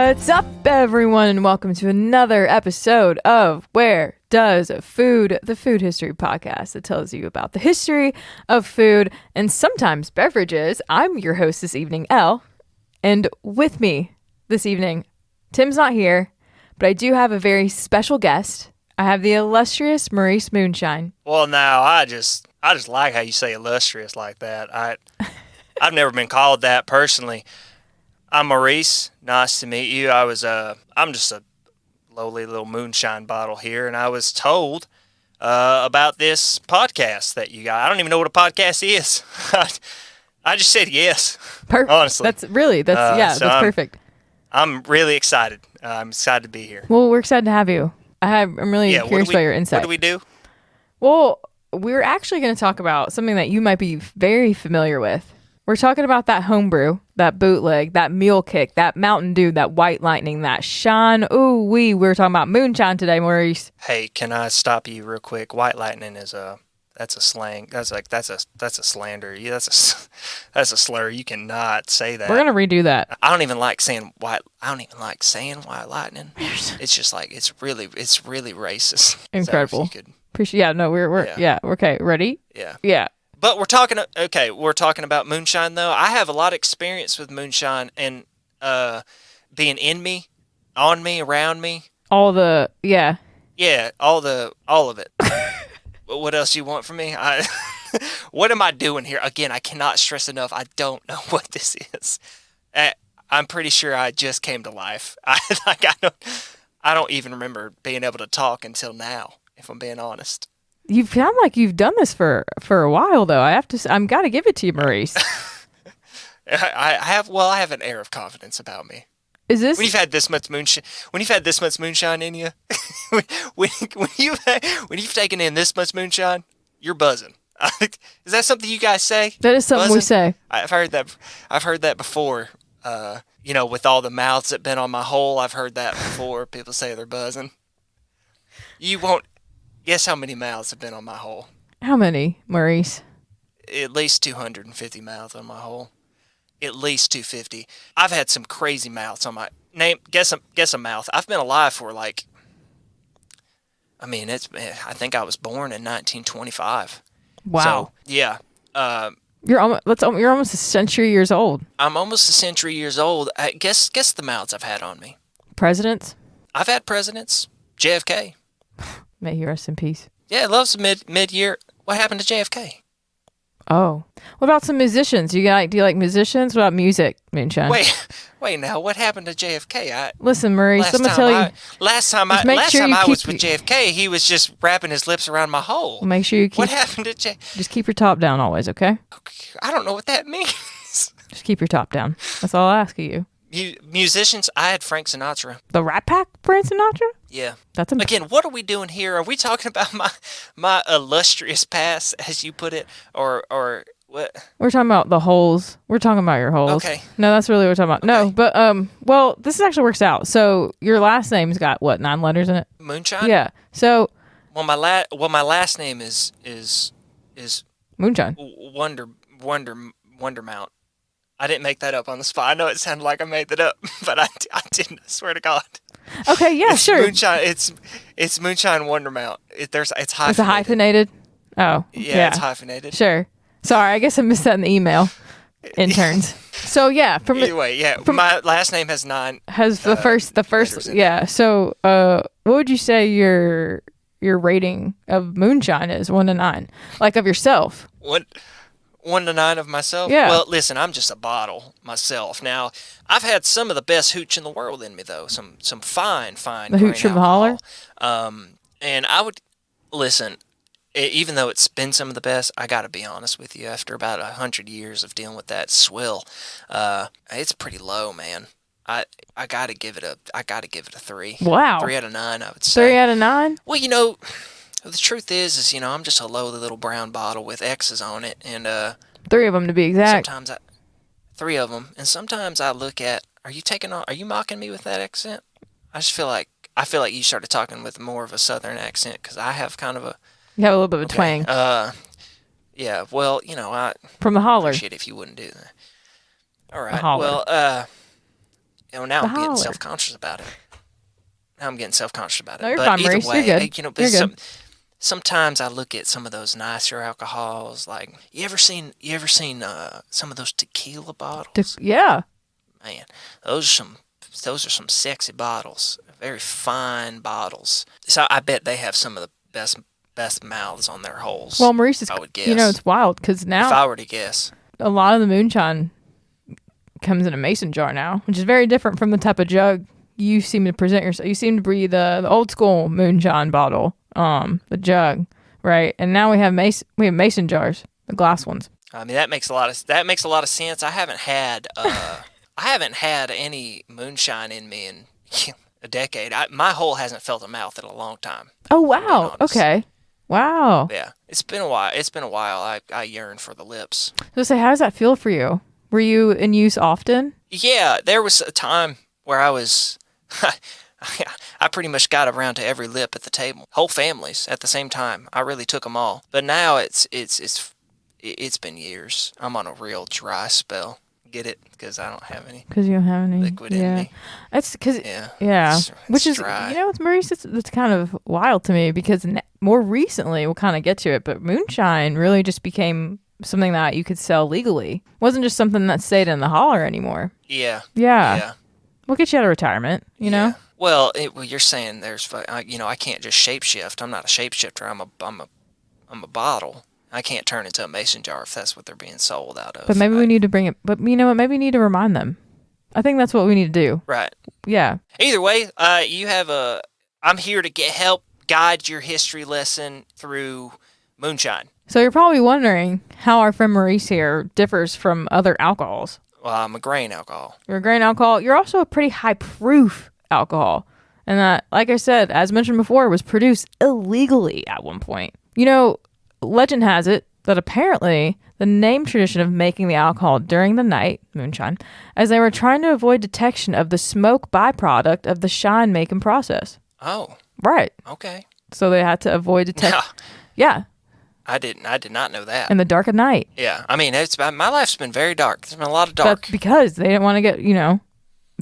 What's up, everyone, and welcome to another episode of Where Does Food, the food history podcast that tells you about the history of food and sometimes beverages. I'm your host this evening, Elle, and with me this evening, Tim's not here, but I do have a very special guest. I have the illustrious Maurice Moonshine. Well, now I just like how you say illustrious like that. I've never been called that personally. I'm Maurice. Nice to meet you. I'm just a lowly little moonshine bottle here, and I was told about this podcast that you got. I don't even know what a podcast is. I just said yes. Perfect. Honestly, that's perfect. I'm really excited. I'm excited to be here. Well, we're excited to have you. I'm really curious about your insight. What do we do? Well, we're actually going to talk about something that you might be very familiar with. We're talking about that homebrew, that bootleg, that mule kick, that Mountain Dew, that White Lightning, that Shine. Ooh wee. We're talking about moonshine today, Maurice. Hey, can I stop you real quick? White Lightning is that's a slang. That's a slander. Yeah, that's a slur. You cannot say that. We're gonna redo that. I don't even like saying white lightning. It's just like it's really racist. Incredible. Appreciate. Yeah. No, we're okay. Ready? Yeah. Yeah. But we're talking about moonshine though. I have a lot of experience with moonshine and being in me, on me, around me. All of it. What else you want from me? What am I doing here? Again, I cannot stress enough. I don't know what this is. I'm pretty sure I just came to life. I don't even remember being able to talk until now, if I'm being honest. You sound like you've done this for a while, though. I'm got to give it to you, Maurice. I have an air of confidence about me. Is this when you've had this much moonshine in you? when you've taken in this much moonshine, you're buzzing. Is that something you guys say? That is something we say. I've heard that before. With all the mouths that been on my hole, I've heard that before. People say they're buzzing. You won't guess how many mouths have been on my hole. How many, Maurice? At least 250 mouths on my hole. At least 250. I've had some crazy mouths on my name. Guess a mouth. I've been alive for I think I was born in 1925. Wow. So, yeah. You're almost a century years old. I'm almost a century years old. Guess the mouths I've had on me. Presidents? I've had presidents. JFK. May he rest in peace. Yeah, I love some mid-year. What happened to JFK? Oh. What about some musicians? Do you like musicians? What about music, Moonshine? Wait now. What happened to JFK? Listen, Maurice, I'm going to tell you. Last time I was with JFK, he was just wrapping his lips around my hole. Make sure you keep. What happened to JFK? Just keep your top down always, okay? I don't know what that means. Just keep your top down. That's all I ask of you. Musicians, I had Frank Sinatra. The Rat Pack, Frank Sinatra? Yeah. That's Again, what are we doing here? Are we talking about my illustrious past, as you put it, or what? We're talking about the holes. We're talking about your holes. Okay. No, that's really what we're talking about. Okay. No, but this actually works out. So your last name's got what, 9 letters in it? Moonshine? Yeah. So. Well, my last name is Moonshine. Wondermount. I didn't make that up on the spot. I know it sounded like I made that up, but I didn't. I swear to God. Okay, yeah, sure. Moonshine. It's Moonshine Wondermount. It's hyphenated. It's a hyphenated. Oh, yeah, it's hyphenated. Sure. Sorry, I guess I missed that in the email. Interns. So yeah, anyway, yeah. My last name has 9. Has the first. Yeah. So, what would you say your rating of moonshine is? 1 to 9, like of yourself. 1 to 9 of myself? Yeah. Well, listen, I'm just a bottle myself. Now, I've had some of the best hooch in the world in me, though. Some fine. The hooch from the holler? And I would, listen, even though it's been some of the best, I got to be honest with you, after about 100 years of dealing with that swill, it's pretty low, man. I got to give it a 3. Wow. 3 out of 9, I would say. 3 out of 9? Well, the truth is, I'm just a lowly little brown bottle with X's on it, and 3 of them to be exact. Sometimes 3 of them, and sometimes I look at, are you mocking me with that accent? I feel like you started talking with more of a southern accent, because I have kind of a. You have a little bit of a twang. Yeah. Well, I from the holler. Appreciate it if you wouldn't do that. All right. Well, now I'm getting holler. self-conscious about it. No, you're But fine, either Maurice. way, You're good. but You're good. sometimes I look at some of those nicer alcohols. Like, you ever seen some of those tequila bottles? Yeah. Man, those are some sexy bottles. Very fine bottles. So I bet they have some of the best mouths on their holes. Well, Maurice is, I would guess. it's wild because if now I were to guess. a lot of the moonshine comes in a mason jar now, which is very different from the type of jug you seem to present yourself. You seem to be the old school moonshine bottle, the jug, right? And now we have mason jars, the glass ones. I mean, that makes a lot of sense. I haven't had any moonshine in me in a decade. My hole hasn't felt a mouth in a long time. Oh wow! Okay, wow. Yeah, it's been a while. I yearn for the lips. So say, how does that feel for you? Were you in use often? Yeah, there was a time where I was. I pretty much got around to every lip at the table, whole families at the same time. I really took them all. But now it's been years. I'm on a real dry spell. Get it? Because I don't have any. Because you don't have any liquid in me. That's because It's which is dry. With Maurice, that's kind of wild to me because more recently we'll kind of get to it, but moonshine really just became something that you could sell legally. It wasn't just something that stayed in the holler anymore. Yeah. Yeah. We'll get you out of retirement. You know. Well, you're saying I can't just shapeshift. I'm not a shapeshifter. I'm a bottle. I can't turn into a mason jar if that's what they're being sold out of. But maybe we need to bring it. But you know what? Maybe we need to remind them. I think that's what we need to do. Right. Yeah. Either way, I'm here to help guide your history lesson through moonshine. So you're probably wondering how our friend Maurice here differs from other alcohols. Well, I'm a grain alcohol. You're a grain alcohol. You're also a pretty high proof alcohol. And that, like I said, as mentioned before, was produced illegally at one point. Legend has it that apparently the name tradition of making the alcohol during the night, moonshine, as they were trying to avoid detection of the smoke byproduct of the shine making process. Oh. Right. Okay. So they had to avoid detection. Yeah. I did not know that. In the dark of night. Yeah. I mean, my life's been very dark. There's been a lot of dark. But because they didn't want to get,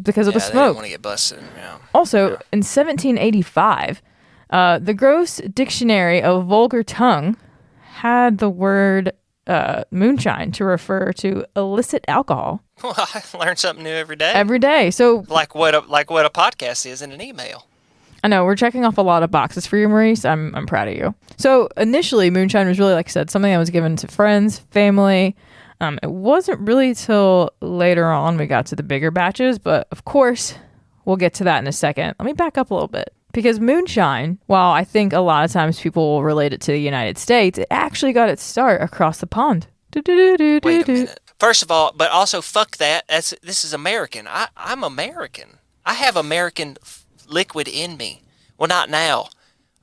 because of the They smoke. didn't want to get busted. Yeah. Also, in 1785, the Gross Dictionary of Vulgar Tongue had the word moonshine to refer to illicit alcohol. Well, I learn something new every day. Every day. So, like what a podcast is in an email. I know we're checking off a lot of boxes for you, Maurice. I'm proud of you. So initially, moonshine was really, like I said, something that was given to friends, family. It wasn't really till later on we got to the bigger batches, but of course, we'll get to that in a second. Let me back up a little bit. Because moonshine, while I think a lot of times people will relate it to the United States, it actually got its start across the pond. Wait a minute. First of all, but also fuck that. This is American. I'm American. I have American liquid in me. Well, not now.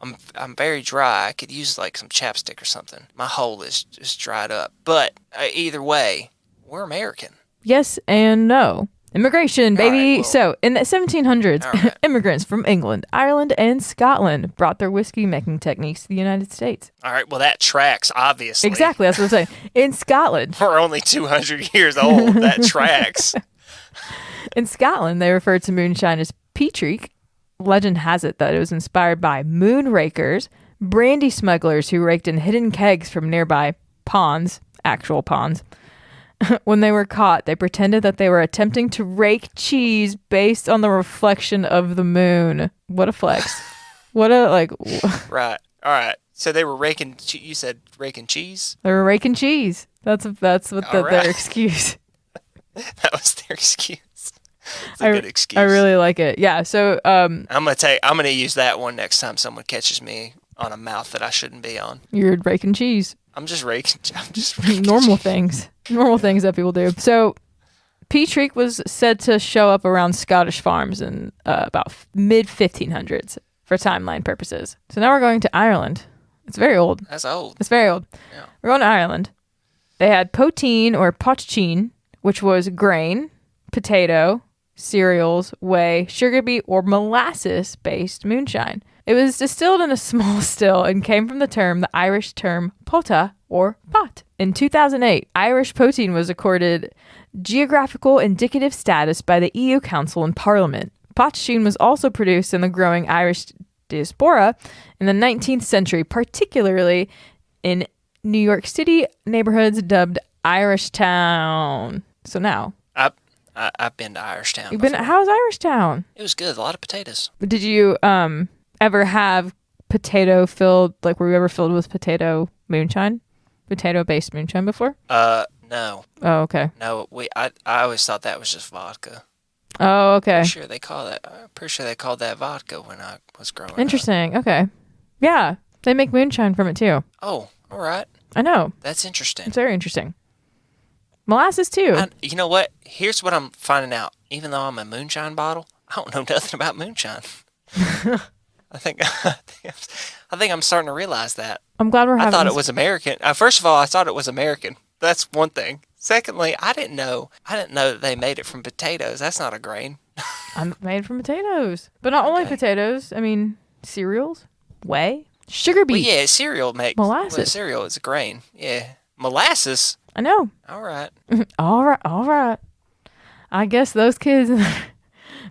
I'm very dry. I could use like some chapstick or something. My hole is just dried up. But either way, we're American. Yes and no. Immigration, baby. All right, well, so, in the 1700s, right. immigrants from England, Ireland, and Scotland brought their whiskey making techniques to the United States. All right, well, that tracks, obviously. Exactly, that's what I'm saying. In Scotland. We're only 200 years old. That tracks. In Scotland, they referred to moonshine as petrique. Legend has it that it was inspired by moon rakers, brandy smugglers who raked in hidden kegs from nearby ponds, actual ponds. When they were caught, they pretended that they were attempting to rake cheese based on the reflection of the moon. What a flex. What a, Right. All right. So they were raking, you said raking cheese? They were raking cheese. That's what their excuse. That was their excuse. It's a good excuse. I really like it. Yeah. So, I'm gonna use that one next time someone catches me on a mouth that I shouldn't be on. You're raking cheese. I'm just raking normal cheese. Normal things that people do. So, petrique was said to show up around Scottish farms in about mid 1500s for timeline purposes. So now we're going to Ireland. It's very old. That's old. It's very old. Yeah. We're going to Ireland. They had poteen or poteen, which was grain, potato, cereals, whey, sugar beet, or molasses-based moonshine. It was distilled in a small still and came from the Irish term pota or pot. In 2008, Irish poteen was accorded geographical indicative status by the EU Council and Parliament. Poteen was also produced in the growing Irish diaspora in the 19th century, particularly in New York City neighborhoods dubbed Irish Town. So now I've been to Irish Town. You've been. How's Irish Town? It was good. A lot of potatoes. Did you ever have potato filled? Like, were you ever filled with potato moonshine, potato based moonshine before? No. Oh, okay. No, I always thought that was just vodka. Oh, okay. I'm pretty sure they called that vodka when I was growing up. Interesting. Okay. Yeah, they make moonshine from it too. Oh, all right. I know. That's interesting. It's very interesting. Molasses too. You know what? Here's what I'm finding out. Even though I'm a moonshine bottle, I don't know nothing about moonshine. I think I'm starting to realize that. I'm glad we're having. I thought it was American. First of all, I thought it was American. That's one thing. Secondly, I didn't know that they made it from potatoes. That's not a grain. I'm made from potatoes, but not only potatoes. I mean, cereals, whey, sugar beet. Well, yeah, cereal makes molasses. Well, cereal is a grain. Yeah, molasses. I know. All right. All right. I guess those kids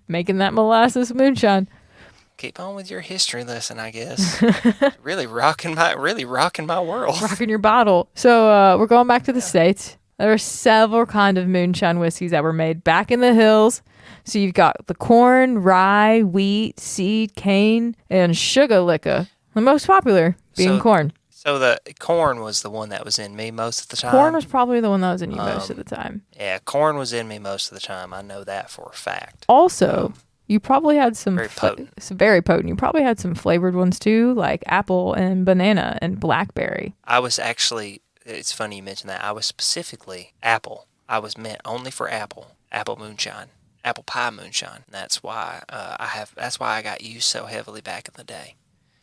making that molasses moonshine. Keep on with your history lesson, I guess. really rocking my world. Rocking your bottle. So we're going back to the States. There are several kind of moonshine whiskeys that were made back in the hills. So you've got the corn, rye, wheat, seed, cane, and sugar liquor. The most popular being corn. So the corn was the one that was in me most of the time. Corn was probably the one that was in you most of the time. Yeah, corn was in me most of the time. I know that for a fact. Also, you probably had some very potent. Very potent. You probably had some flavored ones too, like apple and banana and blackberry. I was actually. It's funny you mentioned that. I was specifically apple. I was meant only for apple moonshine, apple pie moonshine. That's why That's why I got used so heavily back in the day.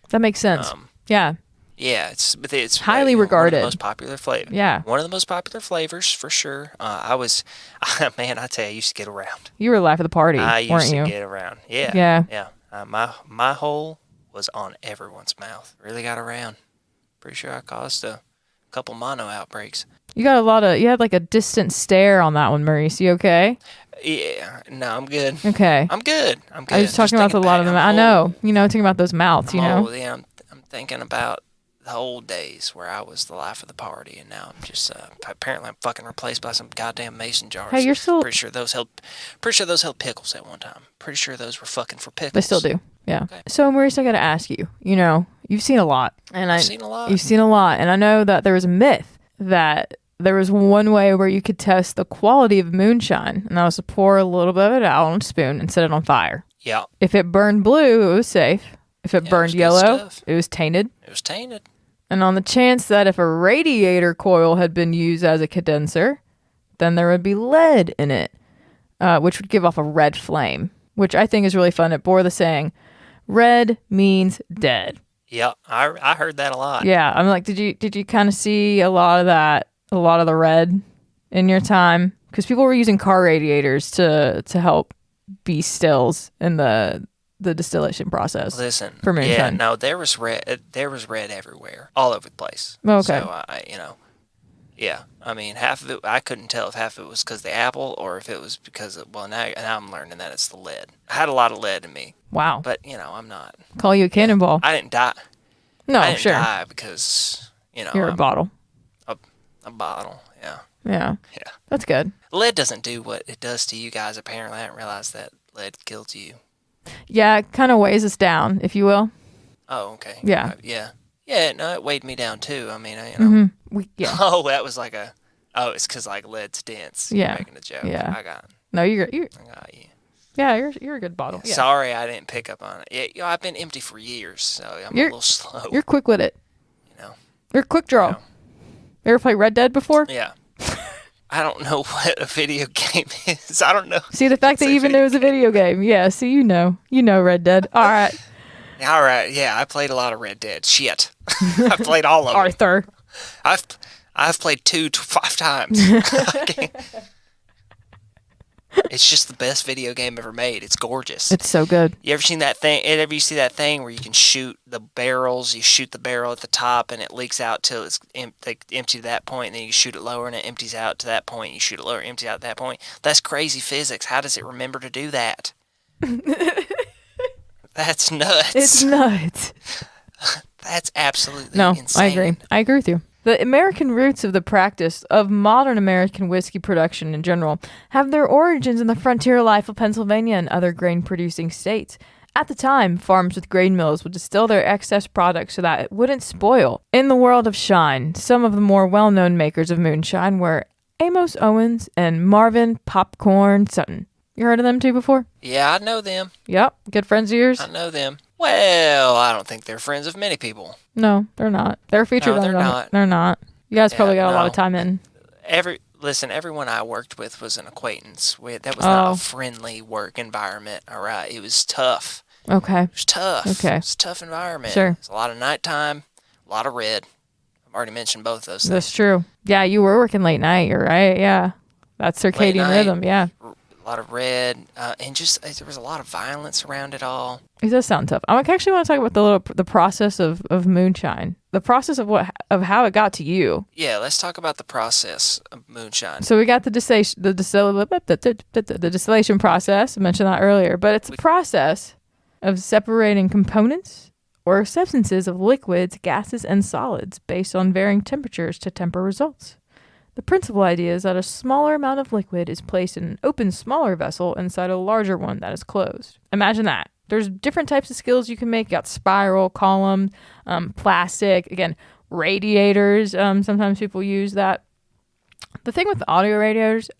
That makes sense. Yeah. Yeah, it's highly regarded. One of the most popular flavors. Yeah. One of the most popular flavors for sure. I tell you, I used to get around. You were the life of the party, I weren't used you? to get around. Yeah. Yeah. My hole was on everyone's mouth. Really got around. Pretty sure I caused a couple mono outbreaks. You had like a distant stare on that one, Maurice. You okay? Yeah. No, I'm good. Okay. I'm good. I was talking about a lot of them. I know. Talking about those mouths, Yeah, I'm thinking about the old days where I was the life of the party, and now I'm just apparently I'm fucking replaced by some goddamn mason jars. Hey, you're still pretty sure those held pickles at one time. Pretty sure those were fucking for pickles. They still do. Yeah. Okay. So Maurice, I got to ask you. You've seen a lot, and I've seen a lot. You've seen a lot, and I know that there was a myth that there was one way where you could test the quality of moonshine, and that was to pour a little bit of it out on a spoon and set it on fire. Yeah. If it burned blue, it was safe. If it burned yellow, it was tainted. It was tainted. And on the chance that if a radiator coil had been used as a condenser, then there would be lead in it, which would give off a red flame, which I think is really fun. It bore the saying, red means dead. Yeah, I heard that a lot. Yeah, I'm like, did you kind of see a lot of that, a lot of the red in your time? Because people were using car radiators to help be stills in the distillation process. Listen, for moonshine. Yeah, no, there was red everywhere, all over the place. Okay. So yeah, I mean, half of it, I couldn't tell if half of it was because of the apple or if it was because of, now I'm learning that it's the lead. I had a lot of lead in me. Wow. But, I'm not. Call you a cannonball. I didn't die. No, I didn't sure. die because, You're a bottle. A bottle, yeah. Yeah. Yeah. That's good. Lead doesn't do what it does to you guys, apparently. I didn't realize that lead kills you. Yeah, it kind of weighs us down, if you will. Oh, okay. Yeah. Yeah. Yeah, no, it weighed me down too. I mean, Mm-hmm. Yeah. Oh, that was like it's because like lead's dense. Yeah. You're making a joke. Yeah. I got you're you. yeah, you're a good bottle. Yeah. Sorry, I didn't pick up on it. Yeah, I've been empty for years, so I'm a little slow. You're quick with it. You You're a quick draw. You ever play Red Dead before? Yeah. I don't know what a video game is. I don't know. See, the fact that you even knew it was a video game. Yeah, see, you know Red Dead. All right. All right, yeah, I played a lot of Red Dead. Shit. I played all of them. Arthur. I've played 5 times. It's just the best video game ever made. It's gorgeous. It's so good. You ever seen that thing? Ever you see that thing where you can shoot the barrels? You shoot the barrel at the top and it leaks out till it's empty to that point, and then you shoot it lower and it empties out to that point. You shoot it lower, empties out at that point. That's crazy physics. How does it remember to do that? That's nuts. It's nuts. That's absolutely No, insane. I agree. I agree with you. The American roots of the practice of modern American whiskey production in general have their origins in the frontier life of Pennsylvania and other grain-producing states. At the time, farms with grain mills would distill their excess product so that it wouldn't spoil. In the world of shine, some of the more well-known makers of moonshine were Amos Owens and Marvin Popcorn Sutton. You heard of them two before? Yeah, I know them. Yep. Good friends of yours? I know them. Well, I don't think they're friends of many people. No, they're not. They're featured on they're it. not. They're not. You guys probably got a lot of time in. Everyone I worked with was an acquaintance. That was not a friendly work environment, all right? It was tough. Okay. It was tough. Okay. It was a tough environment. Sure. It's a lot of nighttime, a lot of red. I've already mentioned both those things. That's true. Yeah, you were working late night, you're right. Yeah. That's circadian rhythm, yeah. A lot of red, and just there was a lot of violence around it all. It does sound tough. I actually want to talk about the process of moonshine, the process of how it got to you. Yeah, let's talk about the process of moonshine. So we got the distillation process. I mentioned that earlier, but it's a process of separating components or substances of liquids, gases, and solids based on varying temperatures to temper results. The principal idea is that a smaller amount of liquid is placed in an open, smaller vessel inside a larger one that is closed. Imagine that. There's different types of skills you can make. You got spiral, column, plastic, again, radiators. Sometimes people use that. The thing with the audio radiators,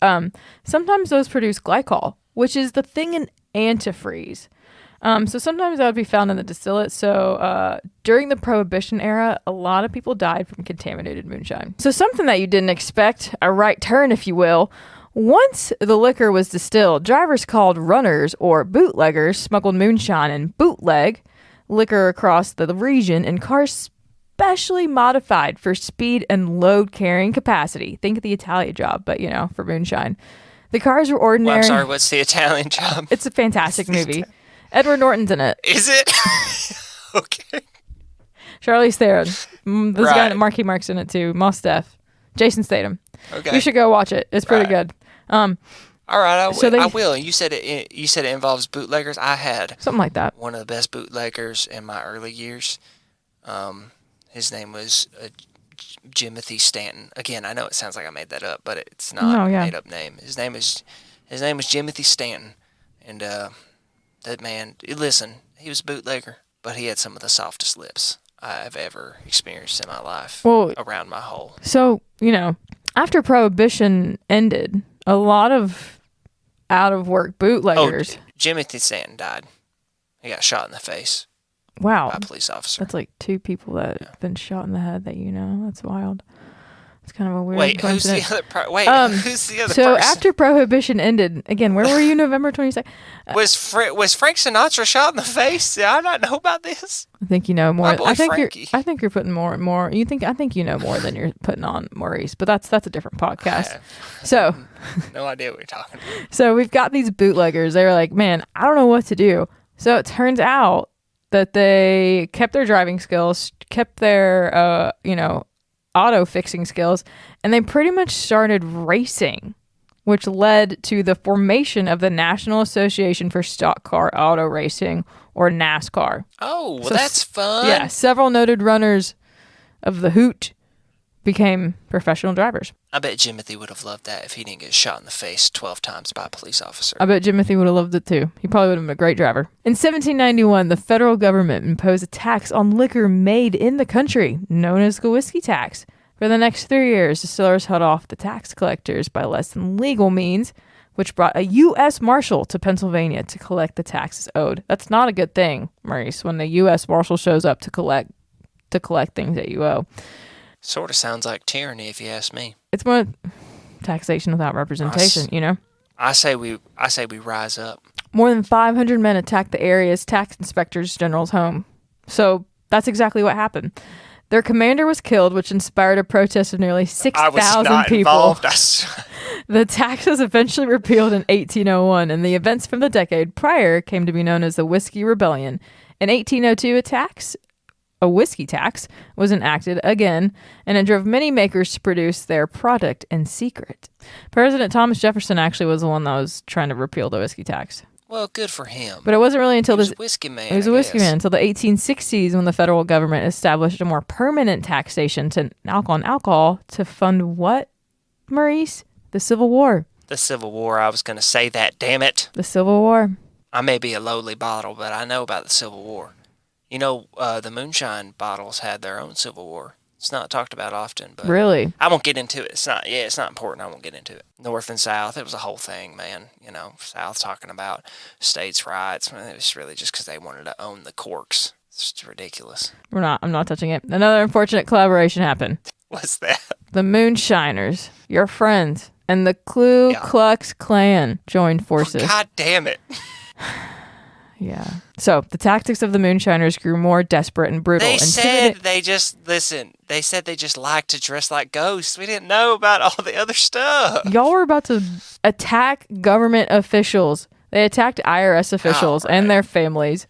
sometimes those produce glycol, which is the thing in antifreeze. So sometimes that would be found in the distillate. So during the Prohibition era, a lot of people died from contaminated moonshine. So something that you didn't expect, a right turn, if you will. Once the liquor was distilled, drivers called runners or bootleggers smuggled moonshine and bootleg liquor across the region in cars specially modified for speed and load carrying capacity. Think of the Italian job, but for moonshine. The cars were ordinary. Well, I'm sorry, what's the Italian job? It's a fantastic movie. Edward Norton's in it. Is it? Okay. Charlize Theron. This guy that Marky Mark's in it too. Mos Def. Jason Statham. Okay. You should go watch it. It's pretty good. All right, I will. You said it involves bootleggers. I had something like that. One of the best bootleggers in my early years. His name was Jimothy Stanton. Again, I know it sounds like I made that up, but it's not a made up name. His name was Jimothy Stanton, and that man. Listen, he was a bootlegger, but he had some of the softest lips I've ever experienced in my life. Around my hole. So after Prohibition ended, a lot of out-of-work bootleggers. Jimothy Stanton died. He got shot in the face. Wow. By a police officer. That's like two people that have been shot in the head that That's wild. It's kind of a weird coincidence. Who's the other so person? after Prohibition ended, again, where were you November 22nd? Was Frank Sinatra shot in the face? Did I not know about this? I think you know more. My boy Frankie. I think you're putting more and more. I think you know more than you're putting on Maurice, but that's a different podcast. So no idea what you're talking about. So we've got these bootleggers. They're like, man, I don't know what to do. So it turns out that they kept their driving skills, kept their auto fixing skills, and they pretty much started racing, which led to the formation of the National Association for Stock Car Auto Racing, or NASCAR. Oh, well, that's fun. Yeah, several noted runners of the hoot became professional drivers. I bet Jimothy would have loved that if he didn't get shot in the face 12 times by a police officer. I bet Jimothy would have loved it too. He probably would have been a great driver. In 1791, the federal government imposed a tax on liquor made in the country, known as the whiskey tax. For the next 3 years, distillers held off the tax collectors by less than legal means, which brought a U.S. Marshal to Pennsylvania to collect the taxes owed. That's not a good thing, Maurice, when the U.S. Marshal shows up to collect things that you owe. Sort of sounds like tyranny, if you ask me. It's more taxation without representation, I say we rise up. More than 500 men attacked the area's tax inspectors general's home. So that's exactly what happened. Their commander was killed, which inspired a protest of nearly 6,000 people. Involved. The tax was eventually repealed in 1801, and the events from the decade prior came to be known as the Whiskey Rebellion. In 1802, a whiskey tax, was enacted again, and it drove many makers to produce their product in secret. President Thomas Jefferson actually was the one that was trying to repeal the whiskey tax. Well, good for him. But it wasn't really until He was a whiskey man. He was a whiskey man until the 1860s when the federal government established a more permanent taxation on alcohol to fund what, Maurice? The Civil War. The Civil War. I was going to say that, damn it. The Civil War. I may be a lowly bottle, but I know about the Civil War. You know, the Moonshine bottles had their own Civil War. It's not talked about often, but really, I won't get into it. It's not important. I won't get into it. North and South, it was a whole thing, man. You know, South talking about states' rights. It was really just because they wanted to own the corks. It's just ridiculous. I'm not touching it. Another unfortunate collaboration happened. What's that? The Moonshiners, your friends, and the Ku Klux Klan joined forces. God damn it. Yeah. So the tactics of the Moonshiners grew more desperate and brutal. They said they just like to dress like ghosts. We didn't know about all the other stuff. Y'all were about to attack government officials. They attacked IRS officials and their families.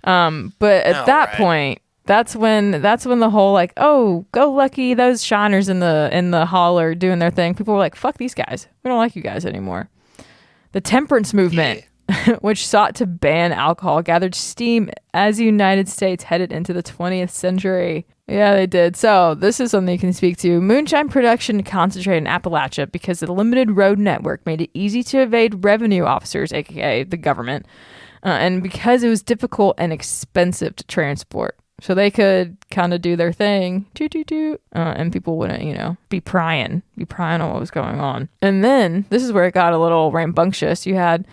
But at that point, that's when the whole like, oh, go lucky, those shiners in the hall are doing their thing. People were like, fuck these guys. We don't like you guys anymore. The temperance movement. Yeah. Which sought to ban alcohol, gathered steam as the United States headed into the 20th century. Yeah, they did. So this is something you can speak to. Moonshine production concentrated in Appalachia because the limited road network made it easy to evade revenue officers, aka the government, and because it was difficult and expensive to transport. So they could kind of do their thing, and people wouldn't, be prying on what was going on. And then this is where it got a little rambunctious. You had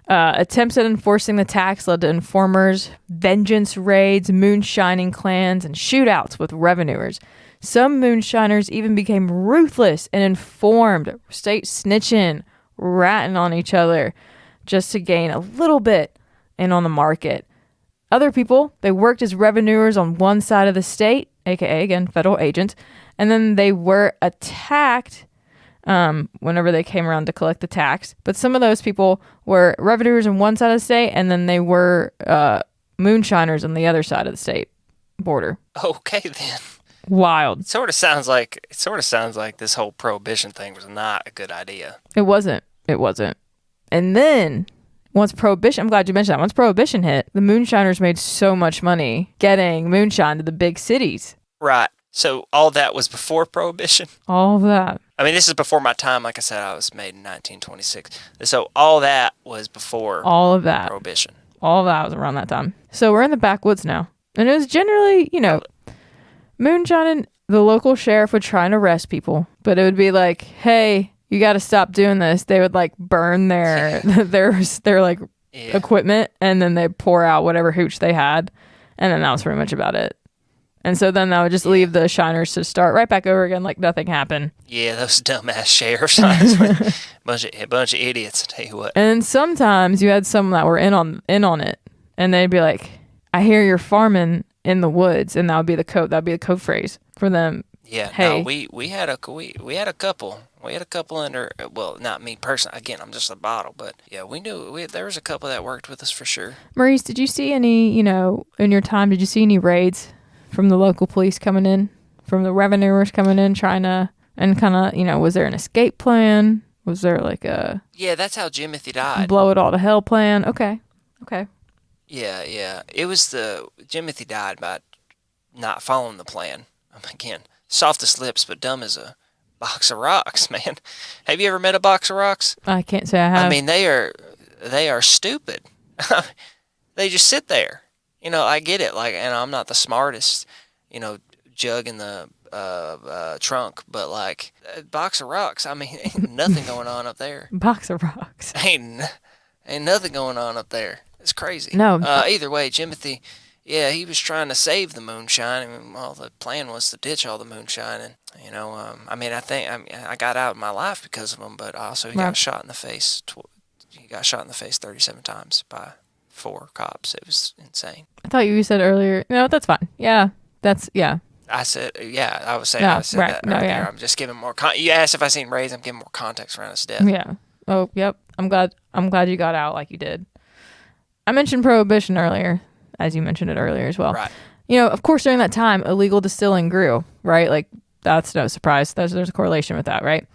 attempts at enforcing the tax led to informers, vengeance raids, moonshining clans, and shootouts with revenuers. Some moonshiners even became ruthless and informed, state snitching, ratting on each other just to gain a little bit in on the market. Other people, they worked as revenuers on one side of the state, aka, again, federal agents, and then they were attacked whenever they came around to collect the tax. But some of those people were revenuers on one side of the state, and then they were moonshiners on the other side of the state border. Okay, then. Wild. It sort of sounds like this whole prohibition thing was not a good idea. It wasn't. And then once prohibition, I'm glad you mentioned that. Once prohibition hit, the moonshiners made so much money getting moonshine to the big cities. Right. So all that was before prohibition? All of that. I mean, this is before my time. Like I said, I was made in 1926. So all that was before all of that prohibition. All of that was around that time. So we're in the backwoods now. And it was generally, moonshining. The local sheriff would try and arrest people, but it would be like, hey, you got to stop doing this. They would like burn their like equipment, and then they'd pour out whatever hooch they had. And then that was pretty much about it. And so then that would just leave the shiners to start right back over again like nothing happened. Yeah, those dumbass sheriffs. bunch of idiots, I tell you what. And sometimes you had some that were in on it, and they'd be like, I hear you're farming in the woods, and that would be the code phrase for them. Yeah, hey. No, we had a couple. We had a couple under, well, not me personally. Again, I'm just a bottle, but yeah, there was a couple that worked with us for sure. Maurice, did you see any, in your time, did you see any raids from the local police coming in, from the revenuers coming in, trying to, and kind of, was there an escape plan? Was there like a... Yeah, that's how Jimothy died. Blow it all to hell plan? Okay. Yeah. It was Jimothy died by not following the plan. Again, softest lips, but dumb as a box of rocks, man. Have you ever met a box of rocks? I can't say I have. I mean, they are stupid. They just sit there. I get it. Like, and I'm not the smartest, jug in the trunk, but like a box of rocks. I mean, ain't nothing going on up there. Box of rocks. Ain't nothing going on up there. It's crazy. No. Either way, Jimothy, yeah, he was trying to save the moonshine. I mean, the plan was to ditch all the moonshine, and I got out of my life because of him, but also he got shot in the face. He got shot in the face 37 times by 4 cops. It was insane. I thought you said earlier. No, that's fine. Yeah, I said, yeah, I was saying No, I said right. that No, earlier. yeah. I'm just giving more. You asked if I seen Rays. I'm giving more context around his death. Yeah. Oh, yep. I'm glad you got out like you did. I mentioned prohibition earlier, as you mentioned it earlier as well. Right. Of course, during that time, illegal distilling grew, right? Like, that's no surprise. There's a correlation with that, right?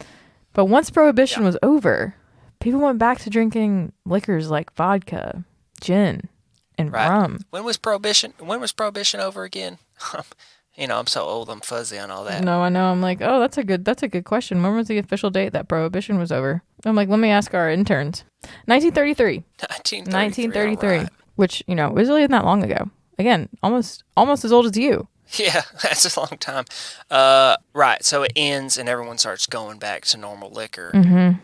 But once prohibition was over, people went back to drinking liquors like vodka, gin, and rum. When was prohibition? When was prohibition over again? I'm so old. I'm fuzzy on all that. No, I know. I'm like, oh, that's a good question. When was the official date that prohibition was over? I'm like, let me ask our interns. 1933. 1933. Right. Which, was really not long ago. Again, almost as old as you. Yeah, that's a long time. Right. So it ends and everyone starts going back to normal liquor.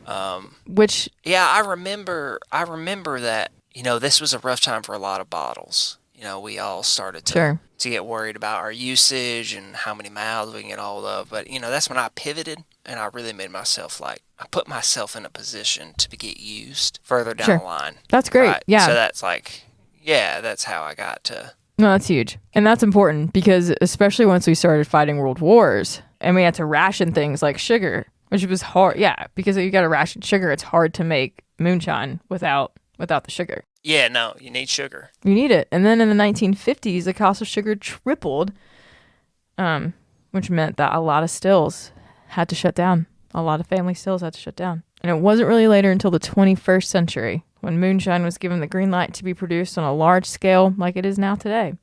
Which, yeah, I remember that, this was a rough time for a lot of bottles. We all started to get worried about our usage and how many mouths we can get hold of. But, that's when I pivoted and I really made myself I put myself in a position to get used further down the line. That's great. Right? Yeah. So that's that's how I got to. No, that's huge. And that's important because especially once we started fighting world wars and we had to ration things like sugar, which was hard. Yeah, because you got to ration sugar. It's hard to make moonshine without the sugar. Yeah, no, you need sugar. You need it. And then in the 1950s, the cost of sugar tripled, which meant that a lot of stills had to shut down. A lot of family stills had to shut down. And it wasn't really later until the 21st century when moonshine was given the green light to be produced on a large scale like it is now today.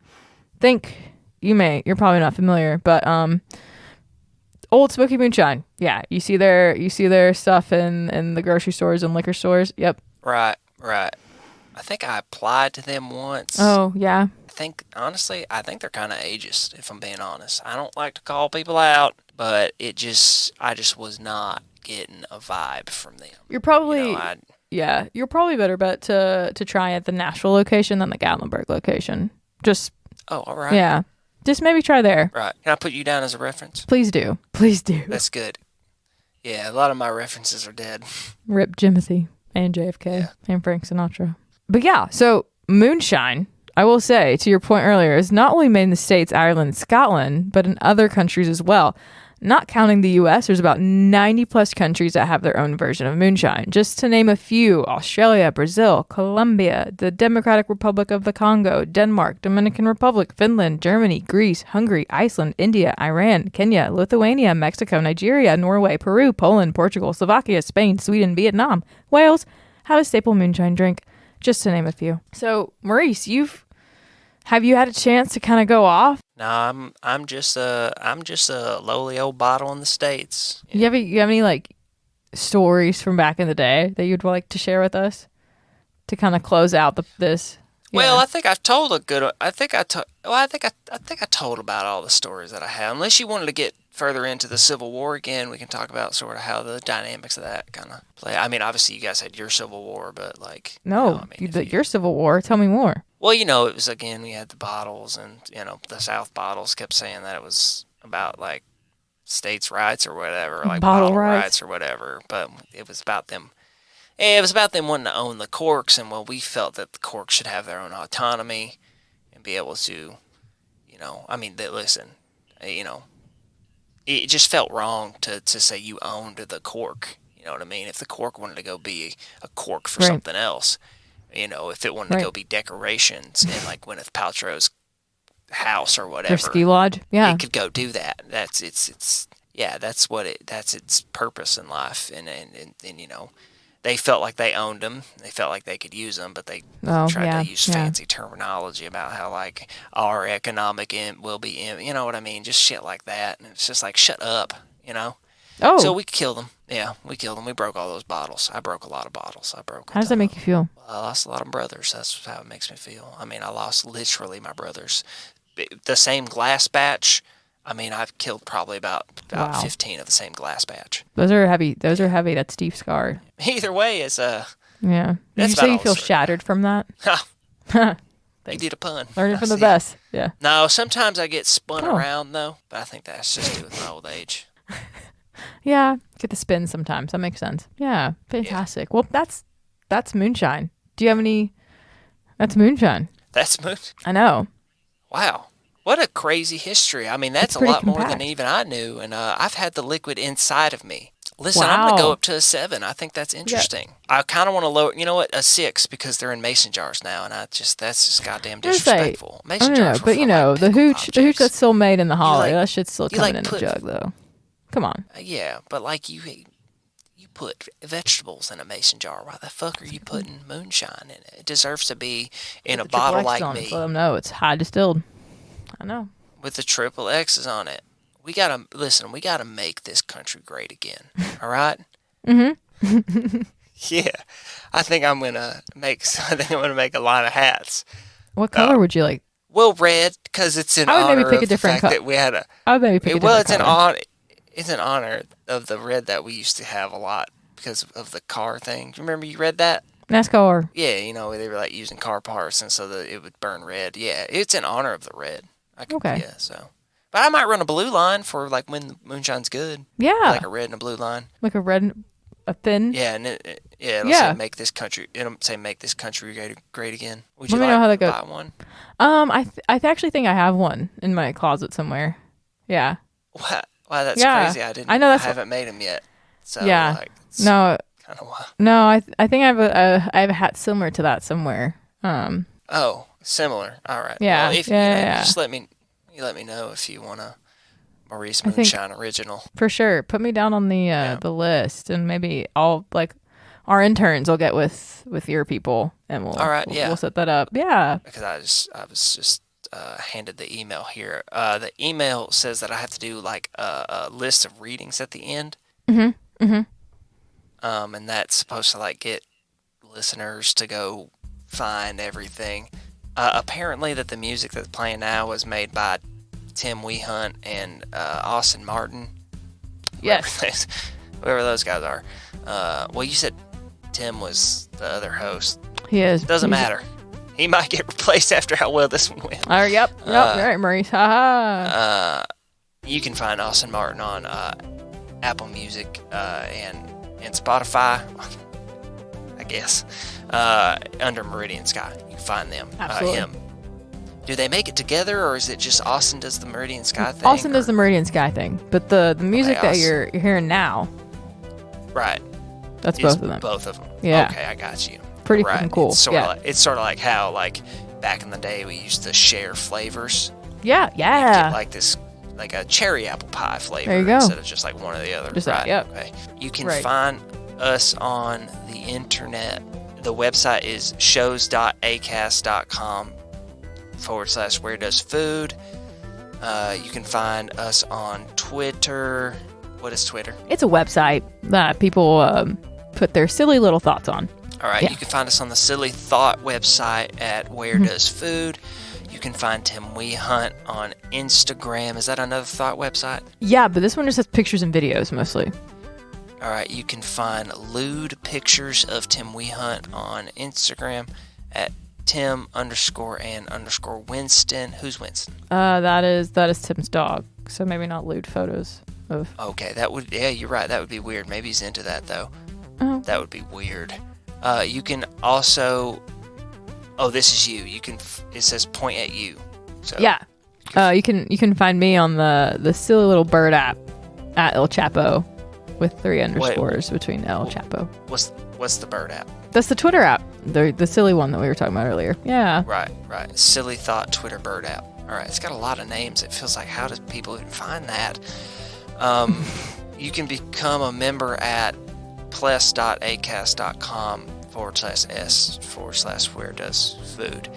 You're probably not familiar, but Old Smoky Moonshine. Yeah, you see their stuff in the grocery stores and liquor stores. Yep. Right. I think I applied to them once. Oh, yeah. Honestly, I think they're kind of ageist, if I'm being honest. I don't like to call people out, but I just was not getting a vibe from them. You're probably you're probably better bet to try at the Nashville location than the Gatlinburg location. Just all right. Yeah. Just maybe try there. Right. Can I put you down as a reference? Please do. That's good. Yeah, a lot of my references are dead. Rip Jimothy and JFK and Frank Sinatra. But yeah, so moonshine, I will say, to your point earlier, is not only made in the States, Ireland, and Scotland, but in other countries as well. Not counting the U.S., there's about 90 plus countries that have their own version of moonshine. Just to name a few: Australia, Brazil, Colombia, the Democratic Republic of the Congo, Denmark, Dominican Republic, Finland, Germany, Greece, Hungary, Iceland, India, Iran, Kenya, Lithuania, Mexico, Nigeria, Norway, Peru, Poland, Portugal, Slovakia, Spain, Sweden, Vietnam, Wales have a staple moonshine drink. Just to name a few. So, Maurice, have you had a chance to kind of go off? No, I'm just a lowly old bottle in the States. You have any like stories from back in the day that you'd like to share with us to kind of close out this? Well, I think I've told I think I told about all the stories that I have. Unless you wanted to get further into the Civil War again, we can talk about sort of how the dynamics of that kind of play. I mean, obviously you guys had your Civil War, but like your Civil War. Tell me more. Well, it was again we had the bottles, and the South bottles kept saying that it was about like states' rights or whatever, like bottle rights or whatever, but it was about them. It was about them wanting to own the corks, and we felt that the corks should have their own autonomy and be able to, listen, it just felt wrong to say you owned the cork. You know what I mean? If the cork wanted to go be a cork for something else, if it wanted to go be decorations in like Gwyneth Paltrow's house or whatever, their ski lodge, it could go do that. That's its purpose in life, and they felt like they owned them. They felt like they could use them, but they tried to use fancy terminology about how like our economic will be, you know what I mean? Just shit like that. And it's just like, shut up, Oh. So we killed them. Yeah, we killed them. We broke all those bottles. I broke a lot of bottles. How does that make you feel? I lost a lot of brothers. That's how it makes me feel. I mean, I lost literally my brothers. The same glass batch. I mean, I've killed probably about 15 of the same glass batch. Those are heavy. That's deep scarred. Either way, it's yeah. Did you say you feel shattered from that? You did a pun. Learning from the best. Yeah. No, sometimes I get spun around though, but I think that's just due with my old age. Yeah, get the spin sometimes. That makes sense. Yeah, fantastic. Yeah. Well, that's moonshine. Do you have any? That's moonshine. That's moonshine. I know. Wow. What a crazy history. I mean, that's a pretty lot more compact. than even I knew. And I've had the liquid inside of me. Listen, I'm going to go Wow. up to a 7. I think that's interesting. I kind of want to lower, you know what, a 6 because they're in mason jars now. And that's just goddamn I'm gonna say, disrespectful. I Mason don't know, jars were but for you like know, the pickled hooch objects. that's still made in the holler, like- that shit's still you, coming like, in a put- jug though. Come on. Yeah, but like you put vegetables in a mason jar. Why the fuck are you putting moonshine in it? It deserves to be in a Put the triple bottle X like on it, me so let them know it's high distilled. I know. with the triple X's on it. We gotta make this country great again. All right? Yeah. I think I'm gonna make a line of hats. What color would you like? Well, red, because it's in I would maybe honor pick of a the different fact co- that we had a. I would maybe pick a Well, different color. it's in honor of the red that we used to have a lot because of the car thing. Do you remember you read that? NASCAR. Yeah, you know, they were like using car parts and so that it would burn red. Yeah, it's in honor of the red. Okay. Yeah, so. But I might run a blue line for like when the moonshine's good. Yeah. Like a red and a blue line. Like a thin. Yeah, and it'll Yeah. say make this country great again. Would Let you me like know how that to goes. buy one? I actually think I have one in my closet somewhere. Yeah. Wow, that's Yeah, crazy. I know I that's- haven't made them yet. So Yeah. like, it's No, kind of wild. no. I think I have a hat similar to that somewhere. Oh, similar. All right. Yeah, Well, if yeah. just let me know if you want a Maurice I think- Moonshine original. For sure. Put me down on the list, and maybe I'll like our interns will get with your people, and we'll All right, we'll set that up. Yeah. Because I was just handed the email here. The email says that I have to do like a list of readings at the end. And that's supposed to like get listeners to go find everything. Apparently, that the music that's playing now was made by Tim Wehunt and Austin Martin. Yes. Whoever those guys are. Well, you said Tim was the other host. He is. Doesn't matter. He might get replaced after how well this one went. Yep. All right, Maurice. Haha. You can find Austin Martin on Apple Music and Spotify, I guess, under Meridian Sky. You can find them. Absolutely. Him. Do they make it together, or is it just Austin does the Meridian Sky thing? Austin does the Meridian Sky thing, but the music that Austin. you're hearing now, Right. that's Is both of them. Both of them. Yeah. Okay, I got you. Pretty Right. fucking cool. It's sort Yeah. of like how like back in the day we used to share flavors. Yeah. Get like this, like a cherry apple pie flavor There you go. instead of just like one or the other. Just right. that, yep. Okay. You can Right. find us on the internet. The website is shows.acast.com/where does food. You can find us on Twitter. What is Twitter? It's a website that people put their silly little thoughts on. All right, Yeah. You can find us on the Silly Thought website at Where Mm-hmm. Does Food. You can find Tim Wehunt on Instagram. Is that another thought website? Yeah, but this one just has pictures and videos mostly. All right, you can find lewd pictures of Tim Wehunt on Instagram at Tim_and_Winston. Who's Winston? That is Tim's dog. So maybe not lewd photos of. Okay, you're right. That would be weird. Maybe he's into that though. Oh. That would be weird. You can also. Oh, this is you. It says point at you. So Yeah. You can find me on the silly little bird app at El Chapo with 3 underscores between El Chapo. What's the bird app? That's the Twitter app, the silly one that we were talking about earlier. Yeah. Right. Silly Thought Twitter bird app. All right, it's got a lot of names. It feels like how do people even find that? You can become a member at plus.acast.com/s/where does food.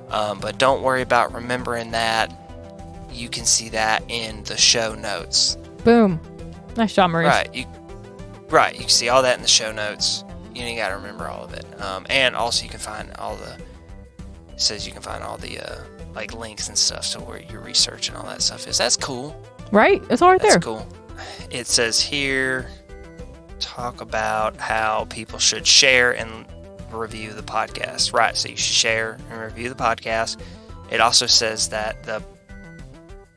But don't worry about remembering that. You can see that in the show notes. Boom. Nice job, Maurice. Right. You can see all that in the show notes. You ain't got to remember all of it. And also you can find all the like links and stuff to where your research and all that stuff is. That's cool. Right? It's all right That's there. cool. It says here, talk about how people should share and review the podcast. Right, so you should share and review the podcast. It also says that the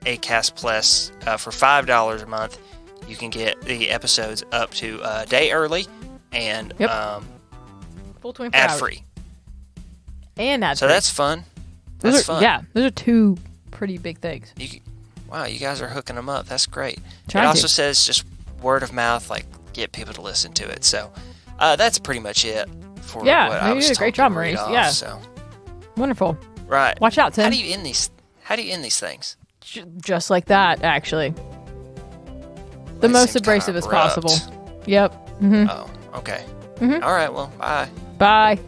Acast Plus, for $5 a month, you can get the episodes up to a day early and Full 24 hours. ad-free. And ad So that's fun. That's fun. Yeah, those are 2 pretty big things. Wow, you guys are hooking them up. That's great. Trying it also to. says just word of mouth, like get people to listen to it. So that's pretty much it for what I was you did a great job, Maurice. Yeah. So. Wonderful. Right. Watch out, Tim. How do you end these things? Just like that, actually. The most abrasive as possible. Yep. Mm-hmm. Oh, okay. Mm-hmm. All right, well, bye. Bye.